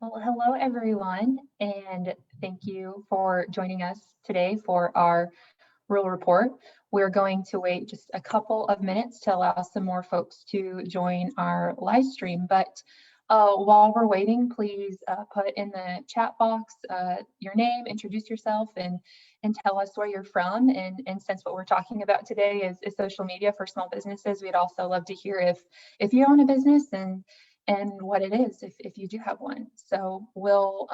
Well, hello everyone, and thank you for joining us today for our Rural Report. We're going to wait just a couple of minutes to allow some more folks to join our live stream. But while we're waiting, please put in the chat box your name, introduce yourself, and tell us where you're from. And since what we're talking about today is social media for small businesses, we'd also love to hear if you own a business and what it is if you do have one. So we'll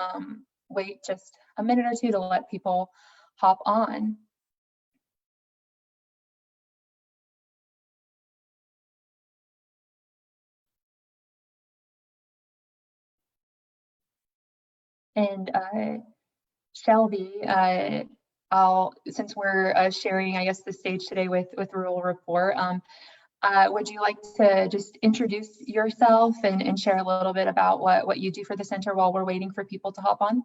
wait just a minute or two to let people hop on. And Shelby, since we're sharing, I guess, the stage today with Rural Rapport, would you like to just introduce yourself and share a little bit about what you do for the center while we're waiting for people to hop on?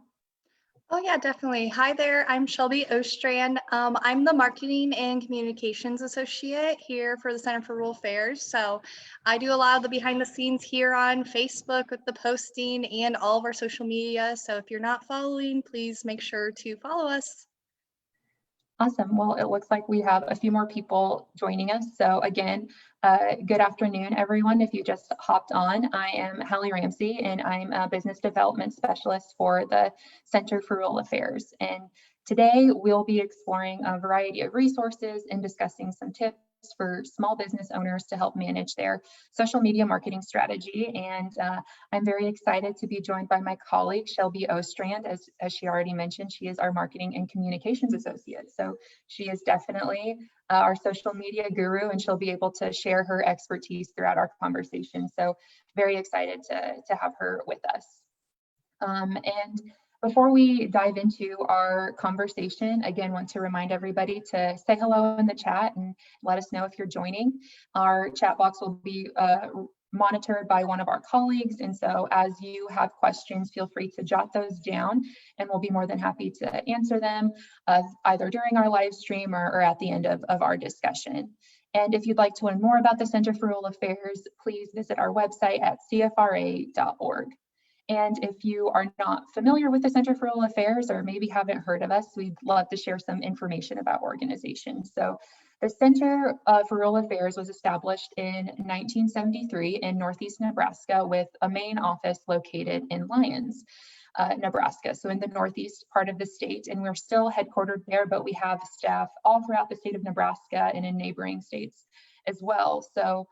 Oh yeah, definitely. Hi there, I'm Shelby Ostrand. I'm the Marketing and Communications Associate here for the Center for Rural Affairs. So I do a lot of the behind the scenes here on Facebook with the posting and all of our social media. So if you're not following, please make sure to follow us. Awesome. Well, it looks like we have a few more people joining us. So again, good afternoon, everyone. If you just hopped on, I am Hallie Ramsey, and I'm a business development specialist for the Center for Rural Affairs. And today we'll be exploring a variety of resources and discussing some tips for small business owners to help manage their social media marketing strategy. And I'm very excited to be joined by my colleague, Shelby Ostrand. As she already mentioned, she is our Marketing and Communications Associate. So she is definitely our social media guru, and she'll be able to share her expertise throughout our conversation. So very excited to have her with us. And before we dive into our conversation, again, want to remind everybody to say hello in the chat and let us know if you're joining. Our chat box will be monitored by one of our colleagues. And so as you have questions, feel free to jot those down, and we'll be more than happy to answer them either during our live stream or at the end of our discussion. And if you'd like to learn more about the Center for Rural Affairs, please visit our website at cfra.org. And if you are not familiar with the Center for Rural Affairs, or maybe haven't heard of us, we'd love to share some information about organization. So the Center for Rural Affairs was established in 1973 in Northeast Nebraska, with a main office located in Lyons, Nebraska, so in the northeast part of the state. And we're still headquartered there, but we have staff all throughout the state of Nebraska and in neighboring states as well. So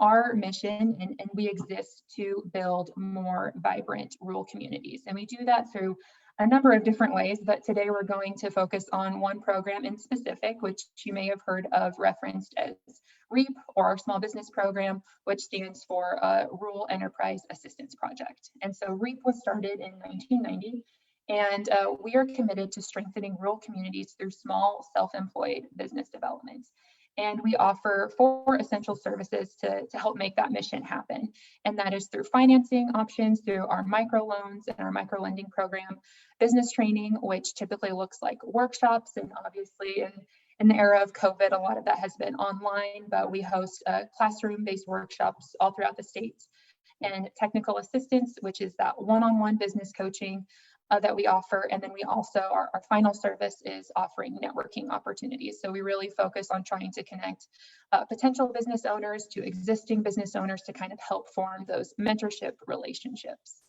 our mission, and we exist to build more vibrant rural communities. And we do that through a number of different ways, but today we're going to focus on one program in specific, which you may have heard of referenced as REAP, or our small business program, which stands for Rural Enterprise Assistance Project. And so REAP was started in 1990, and we are committed to strengthening rural communities through small self-employed business development. And we offer 4 essential services to help make that mission happen. And that is through financing options, through our microloans and our microlending program, business training, which typically looks like workshops. And obviously in the era of COVID, a lot of that has been online, but we host classroom-based workshops all throughout the state. And technical assistance, which is that one-on-one business coaching that we offer. And then we also, our final service is offering networking opportunities. So we really focus on trying to connect potential business owners to existing business owners to kind of help form those mentorship relationships.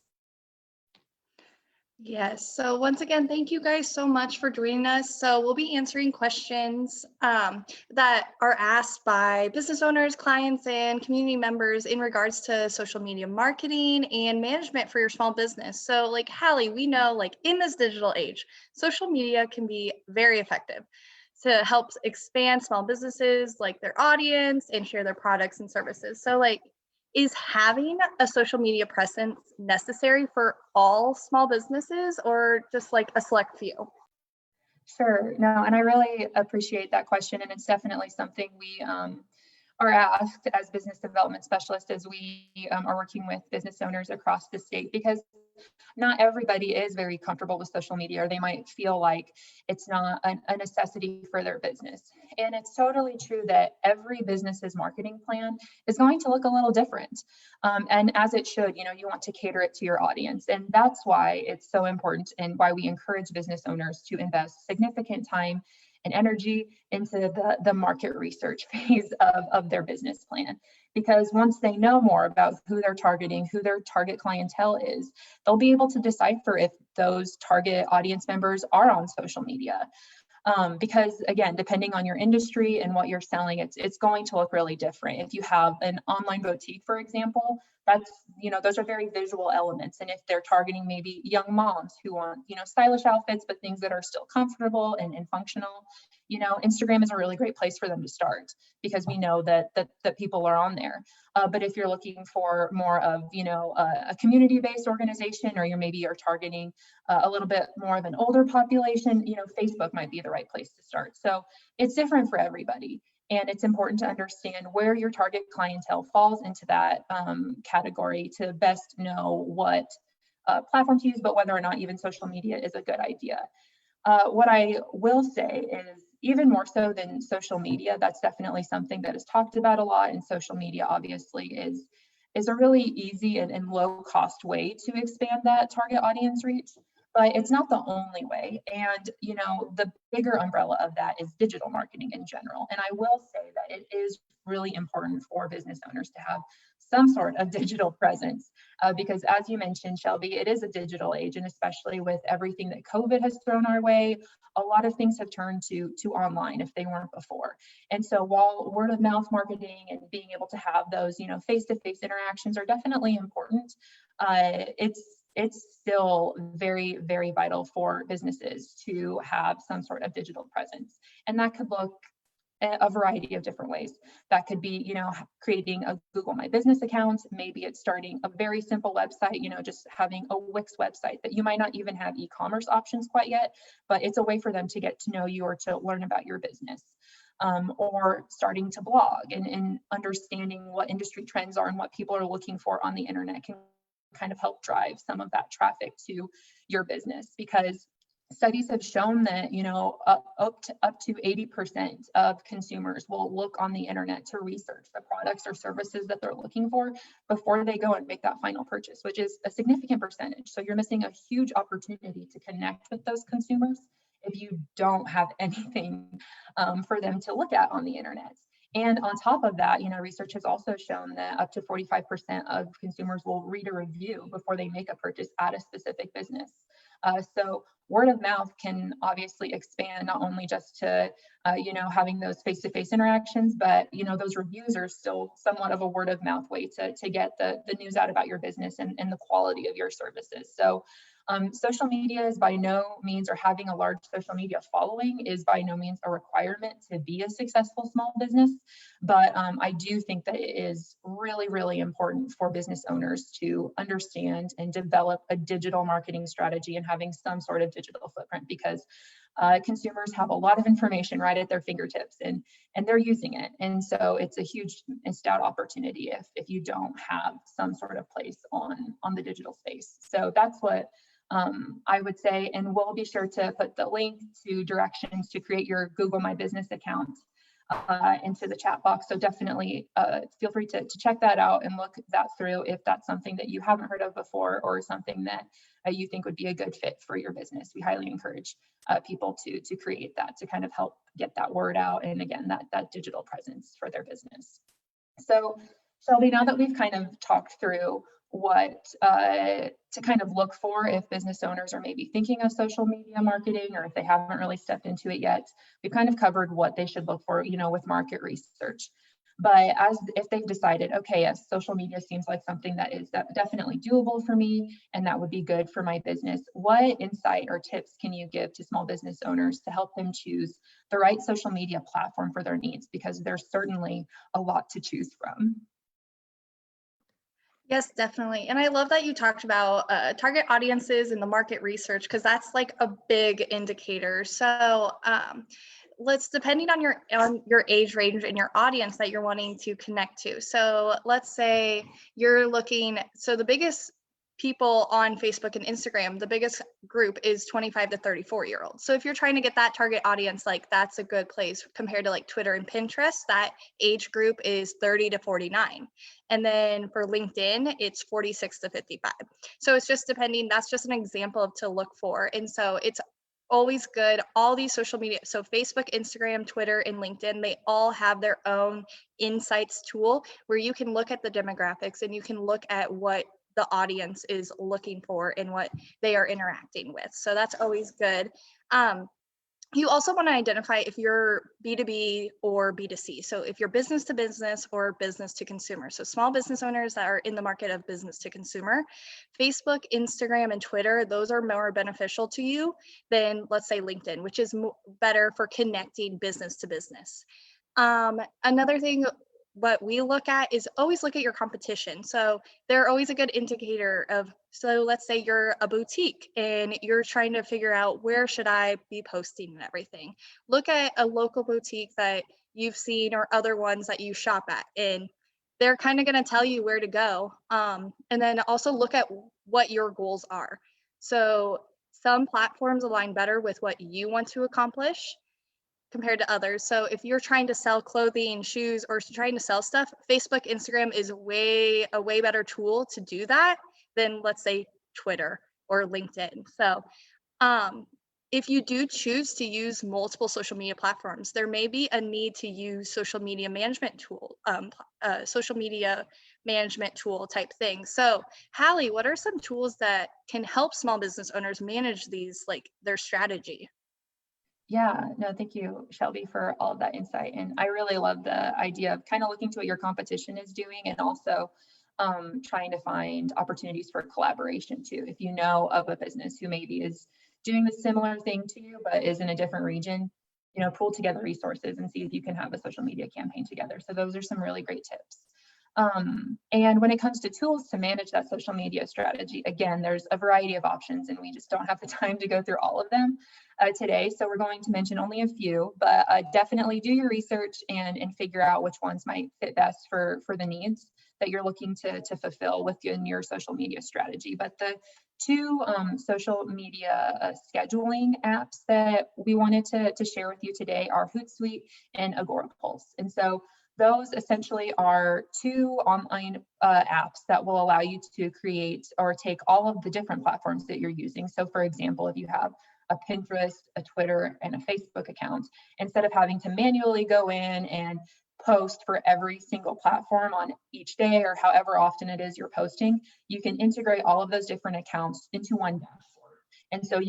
Yes, so once again, thank you guys so much for joining us. So we'll be answering questions that are asked by business owners, clients, and community members in regards to social media marketing and management for your small business. So like Hallie, we know like in this digital age, social media can be very effective to help expand small businesses, like their audience, and share their products and services. So like, is having a social media presence necessary for all small businesses, or just like a select few? Sure, no, and I really appreciate that question, and it's definitely something we are asked as business development specialists as we are working with business owners across the state, because not everybody is very comfortable with social media, or they might feel like it's not a necessity for their business. And it's totally true that every business's marketing plan is going to look a little different. And as it should, you know, you want to cater it to your audience. And that's why it's so important, and why we encourage business owners to invest significant time and energy into the market research phase of their business plan. Because once they know more about who they're targeting, who their target clientele is, they'll be able to decipher if those target audience members are on social media. Because again, depending on your industry and what you're selling, it's going to look really different. If you have an online boutique, for example, that's, you know, those are very visual elements. And if they're targeting maybe young moms who want, you know, stylish outfits, but things that are still comfortable and functional, you know, Instagram is a really great place for them to start, because we know that people are on there. But if you're looking for more of, you know, a community-based organization, or you're targeting a little bit more of an older population, you know, Facebook might be the right place to start. So it's different for everybody. And it's important to understand where your target clientele falls into that category to best know what platform to use, but whether or not even social media is a good idea. What I will say is, even more so than social media, that's definitely something that is talked about a lot. And social media obviously is a really easy and low cost way to expand that target audience reach, but it's not the only way. And, you know, the bigger umbrella of that is digital marketing in general. And I will say that it is really important for business owners to have some sort of digital presence, because as you mentioned, Shelby, it is a digital age, and especially with everything that COVID has thrown our way, a lot of things have turned to online if they weren't before. And so while word of mouth marketing and being able to have those, you know, face-to-face interactions are definitely important, it's still very, very vital for businesses to have some sort of digital presence. And that could look a variety of different ways. That could be, you know, creating a Google My Business account. Maybe it's starting a very simple website, you know, just having a Wix website that you might not even have e-commerce options quite yet, but it's a way for them to get to know you or to learn about your business. Or starting to blog and understanding what industry trends are and what people are looking for on the internet can kind of help drive some of that traffic to your business. Because studies have shown that, you know, up to 80% of consumers will look on the internet to research the products or services that they're looking for before they go and make that final purchase, which is a significant percentage. So you're missing a huge opportunity to connect with those consumers if you don't have anything for them to look at on the internet. And on top of that, you know, research has also shown that up to 45% of consumers will read a review before they make a purchase at a specific business. So word of mouth can obviously expand not only just to, you know, having those face-to-face interactions, but, you know, those reviews are still somewhat of a word of mouth way to get the news out about your business and the quality of your services. So social media is by no means, or having a large social media following is by no means a requirement to be a successful small business. But I do think that it is really, really important for business owners to understand and develop a digital marketing strategy and having some sort of digital footprint, because consumers have a lot of information right at their fingertips, and they're using it. And so it's a huge missed out opportunity if you don't have some sort of place on the digital space. So that's what I would say, and we'll be sure to put the link to directions to create your Google My Business account into the chat box. So definitely feel free to check that out and look that through if that's something that you haven't heard of before, or something that you think would be a good fit for your business. We highly encourage people to create that, to kind of help get that word out, and again, that digital presence for their business. So Shelby, now that we've kind of talked through what to kind of look for if business owners are maybe thinking of social media marketing, or if they haven't really stepped into it yet, we've kind of covered what they should look for, you know, with market research. But if they've decided, okay, yes, social media seems like something that is definitely doable for me, and that would be good for my business, what insight or tips can you give to small business owners to help them choose the right social media platform for their needs? Because there's certainly a lot to choose from. Yes, definitely. And I love that you talked about target audiences and the market research, because that's like a big indicator. So let's depending on your age range and your audience that you're wanting to connect to. So let's say you're looking, so the biggest people on Facebook and Instagram, the biggest group is 25 to 34-year-olds. So if you're trying to get that target audience, like that's a good place compared to like Twitter and Pinterest, that age group is 30 to 49. And then for LinkedIn, it's 46 to 55. So it's just depending, that's just an example of to look for. And so it's always good. All these social media, so Facebook, Instagram, Twitter, and LinkedIn, they all have their own insights tool where you can look at the demographics and you can look at what the audience is looking for and what they are interacting with. So that's always good. You also want to identify if you're B2B or B2C. So if you're business to business or business to consumer. So small business owners that are in the market of business to consumer, Facebook, Instagram, and Twitter, those are more beneficial to you than, let's say, LinkedIn, which is better for connecting business to business. Another thing what we look at is always look at your competition. So they're always a good indicator of, so let's say you're a boutique and you're trying to figure out where should I be posting and everything. Look at a local boutique that you've seen or other ones that you shop at, and they're kind of going to tell you where to go. And then also look at what your goals are. So some platforms align better with what you want to accomplish compared to others. So if you're trying to sell clothing, shoes, or trying to sell stuff, Facebook, Instagram is a way better tool to do that than, let's say, Twitter or LinkedIn. So if you do choose to use multiple social media platforms, there may be a need to use social media management tool type thing. So Hallie, what are some tools that can help small business owners manage these, like their strategy? Yeah, no, thank you, Shelby, for all of that insight. And I really love the idea of kind of looking to what your competition is doing and also trying to find opportunities for collaboration too. If you know of a business who maybe is doing the similar thing to you, but is in a different region, pull together resources and see if you can have a social media campaign together. So those are some really great tips. And when it comes to tools to manage that social media strategy, again, there's a variety of options and we just don't have the time to go through all of them today. So we're going to mention only a few, but definitely do your research and figure out which ones might fit best for the needs that you're looking to fulfill within your social media strategy. But the two social media scheduling apps that we wanted to share with you today are Hootsuite and Agorapulse. And so those essentially are two online apps that will allow you to create or take all of the different platforms that you're using. So for example, if you have a Pinterest, a Twitter, and a Facebook account, instead of having to manually go in and post for every single platform on each day or however often it is you're posting, you can integrate all of those different accounts into one dashboard. And so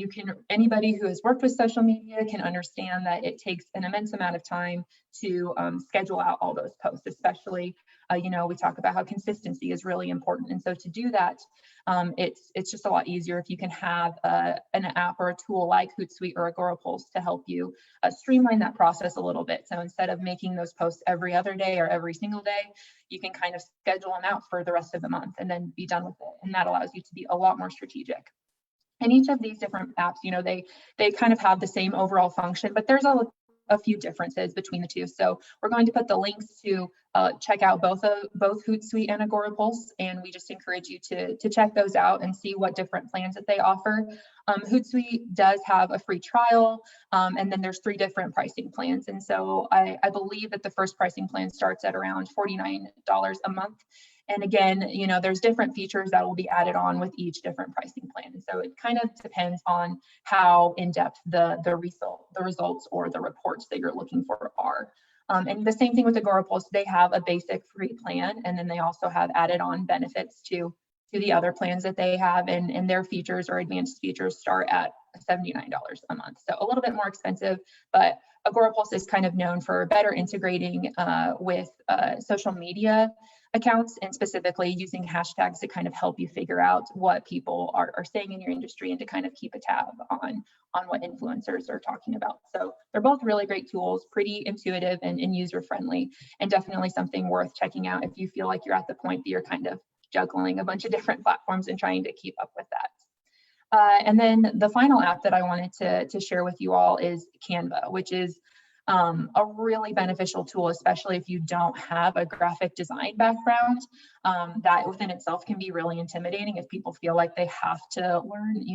anybody who has worked with social media can understand that it takes an immense amount of time to schedule out all those posts, especially, we talk about how consistency is really important. And so to do that, it's just a lot easier if you can have an app or a tool like Hootsuite or Agorapulse to help you streamline that process a little bit. So instead of making those posts every other day or every single day, you can kind of schedule them out for the rest of the month and then be done with it. And that allows you to be a lot more strategic. And each of these different apps, they kind of have the same overall function, but there's a few differences between the two. So we're going to put the links to check out both Hootsuite and Agorapulse, and we just encourage you to check those out and see what different plans that they offer. Hootsuite does have a free trial, and then there's 3 different pricing plans. And so I believe that the first pricing plan starts at around $49 a month. And again, there's different features that will be added on with each different pricing plan. And so it kind of depends on how in-depth the results or the reports that you're looking for are. And the same thing with Agorapulse, they have a basic free plan, and then they also have added on benefits to the other plans that they have, and their features or advanced features start at $79 a month. So a little bit more expensive, but Agorapulse is kind of known for better integrating with social media accounts and specifically using hashtags to kind of help you figure out what people are saying in your industry and to kind of keep a tab on what influencers are talking about. So they're both really great tools, pretty intuitive and user friendly, and definitely something worth checking out if you feel like you're at the point that you're kind of juggling a bunch of different platforms and trying to keep up with that. And then the final app that I wanted to share with you all is Canva, which is a really beneficial tool, especially if you don't have a graphic design background. That within itself can be really intimidating if people feel like they have to learn,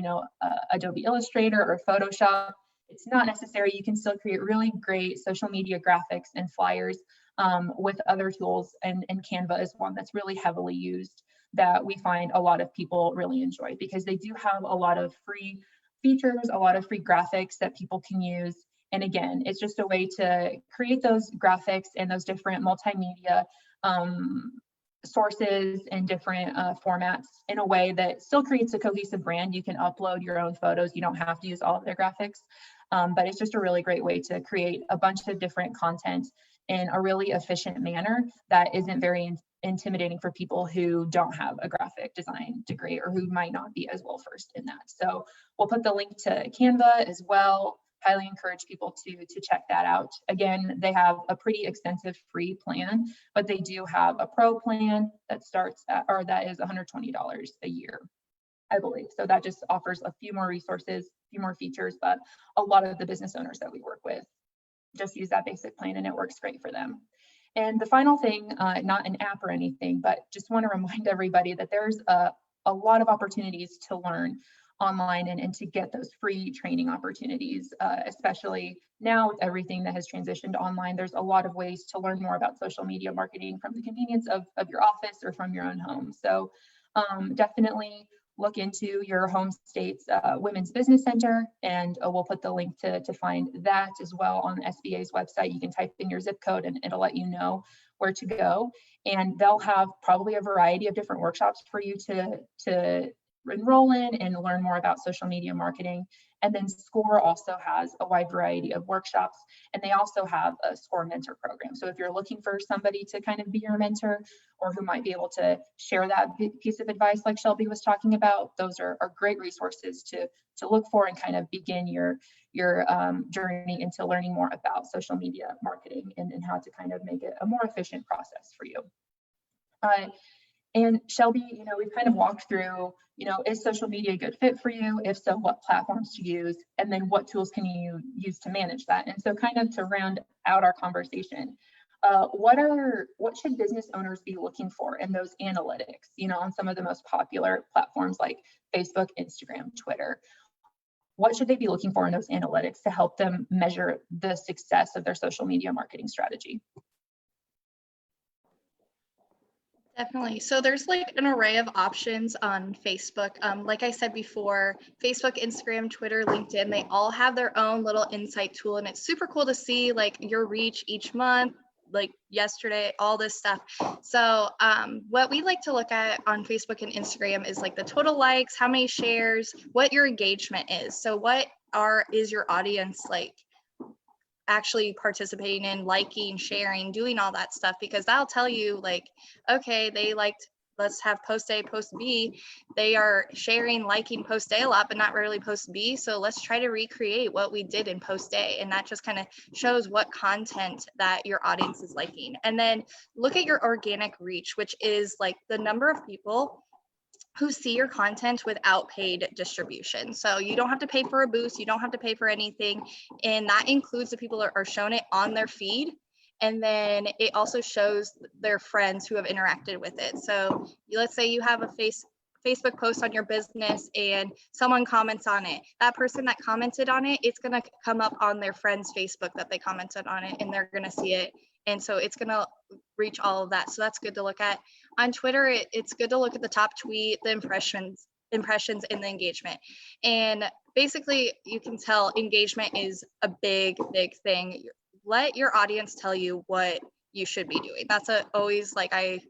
Adobe Illustrator or Photoshop. It's not necessary. You can still create really great social media graphics and flyers with other tools, and Canva is one that's really heavily used that we find a lot of people really enjoy, because they do have a lot of free features, a lot of free graphics that people can use. And again, it's just a way to create those graphics and those different multimedia sources and different formats in a way that still creates a cohesive brand. You can upload your own photos. You don't have to use all of their graphics, but it's just a really great way to create a bunch of different content in a really efficient manner that isn't very intimidating for people who don't have a graphic design degree or who might not be as well versed in that. So we'll put the link to Canva as well. Highly encourage people to check that out. Again, they have a pretty extensive free plan, but they do have a pro plan that starts at, or that is $120 a year, I believe. So that just offers a few more resources, a few more features, but a lot of the business owners that we work with just use that basic plan and it works great for them. And the final thing, not an app or anything, but just want to remind everybody that there's a lot of opportunities to learn online and to get those free training opportunities, especially now with everything that has transitioned online. There's a lot of ways to learn more about social media marketing from the convenience of your office or from your own home. So definitely look into your home state's Women's Business Center, and we'll put the link to find that as well on SBA's website. You can type in your zip code and it'll let you know where to go. And they'll have probably a variety of different workshops for you to enroll in and learn more about social media marketing. And then SCORE also has a wide variety of workshops, and they also have a SCORE mentor program. So if you're looking for somebody to kind of be your mentor or who might be able to share that piece of advice like Shelby was talking about, those are great resources to look for and kind of begin your journey into learning more about social media marketing and how to kind of make it a more efficient process for you. And Shelby, we've kind of walked through, is social media a good fit for you? If so, what platforms to use? And then what tools can you use to manage that? And so kind of to round out our conversation, what should business owners be looking for in those analytics, on some of the most popular platforms like Facebook, Instagram, Twitter? What should they be looking for in those analytics to help them measure the success of their social media marketing strategy? Definitely. So there's like an array of options on Facebook. Like I said before, Facebook, Instagram, Twitter, LinkedIn, they all have their own little insight tool. And it's super cool to see like your reach each month, like yesterday, all this stuff. So what we like to look at on Facebook and Instagram is like the total likes, how many shares, what your engagement is. So what is your audience like actually participating in, liking, sharing, doing all that stuff, because that'll tell you like, okay, they liked, let's have post A, post B. They are sharing, liking post A a lot, but not really post B. So let's try to recreate what we did in post A. And that just kind of shows what content that your audience is liking. And then look at your organic reach, which is like the number of people who see your content without paid distribution. So you don't have to pay for a boost, you don't have to pay for anything. And that includes the people that are shown it on their feed. And then it also shows their friends who have interacted with it. So let's say you have a Facebook post on your business and someone comments on it. That person that commented on it, it's gonna come up on their friend's Facebook that they commented on it, and they're gonna see it. And so it's gonna reach all of that. So that's good to look at. On Twitter, it's good to look at the top tweet, the impressions, and the engagement. And basically you can tell engagement is a big thing. Let your audience tell you what you should be doing. That's always like I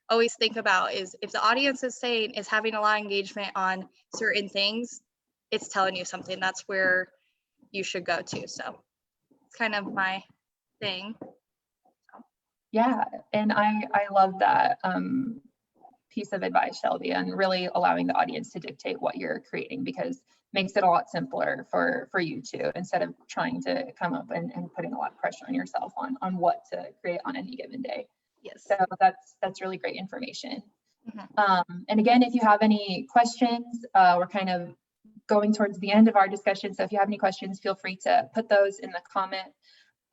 always think about is if the audience is having a lot of engagement on certain things, it's telling you something. That's where you should go to. So it's kind of my thing. Yeah, and I love that piece of advice, Shelby, and really allowing the audience to dictate what you're creating, because it makes it a lot simpler for you too, instead of trying to come up and putting a lot of pressure on yourself on what to create on any given day. Yes. So that's really great information. Mm-hmm. And again, if you have any questions, we're kind of going towards the end of our discussion. So if you have any questions, feel free to put those in the comment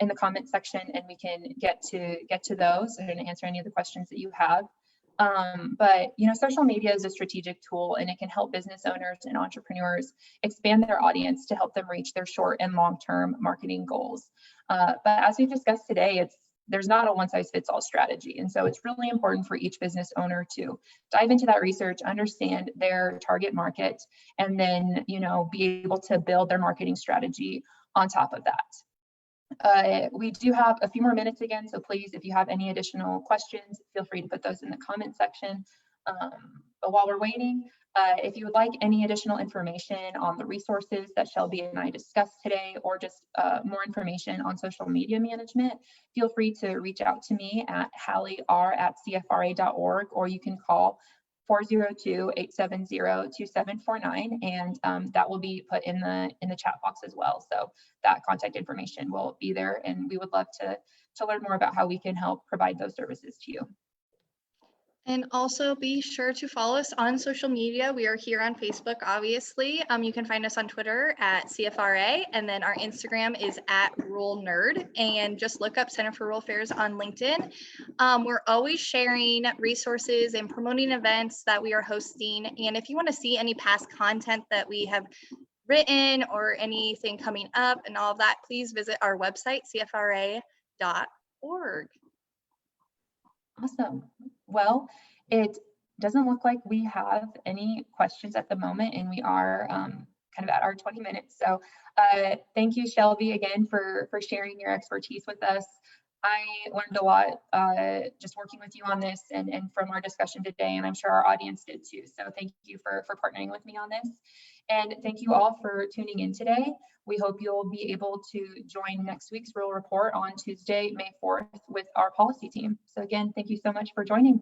in the comment section, and we can get to those and answer any of the questions that you have. But social media is a strategic tool, and it can help business owners and entrepreneurs expand their audience to help them reach their short and long-term marketing goals. But as we've discussed today, there's not a one-size-fits-all strategy. And so it's really important for each business owner to dive into that research, understand their target market, and then, be able to build their marketing strategy on top of that. We do have a few more minutes again, so please, if you have any additional questions, feel free to put those in the comment section. But while we're waiting, if you would like any additional information on the resources that Shelby and I discussed today, or just more information on social media management, feel free to reach out to me at hallier@cfra.org, or you can call 402-870-2749, and that will be put in the chat box as well. So that contact information will be there, and we would love to learn more about how we can help provide those services to you. And also be sure to follow us on social media. We are here on Facebook, obviously. You can find us on Twitter at CFRA, and then our Instagram is @RuralNerd, and just look up Center for Rural Affairs on LinkedIn. We're always sharing resources and promoting events that we are hosting. And if you want to see any past content that we have written or anything coming up and all of that, please visit our website, cfra.org. Awesome. Well, it doesn't look like we have any questions at the moment, and we are kind of at our 20 minutes. So thank you, Shelby, again for sharing your expertise with us. I learned a lot just working with you on this and from our discussion today, and I'm sure our audience did too. So thank you for partnering with me on this. And thank you all for tuning in today. We hope you'll be able to join next week's Rural Report on Tuesday, May 4th with our policy team. So again, thank you so much for joining.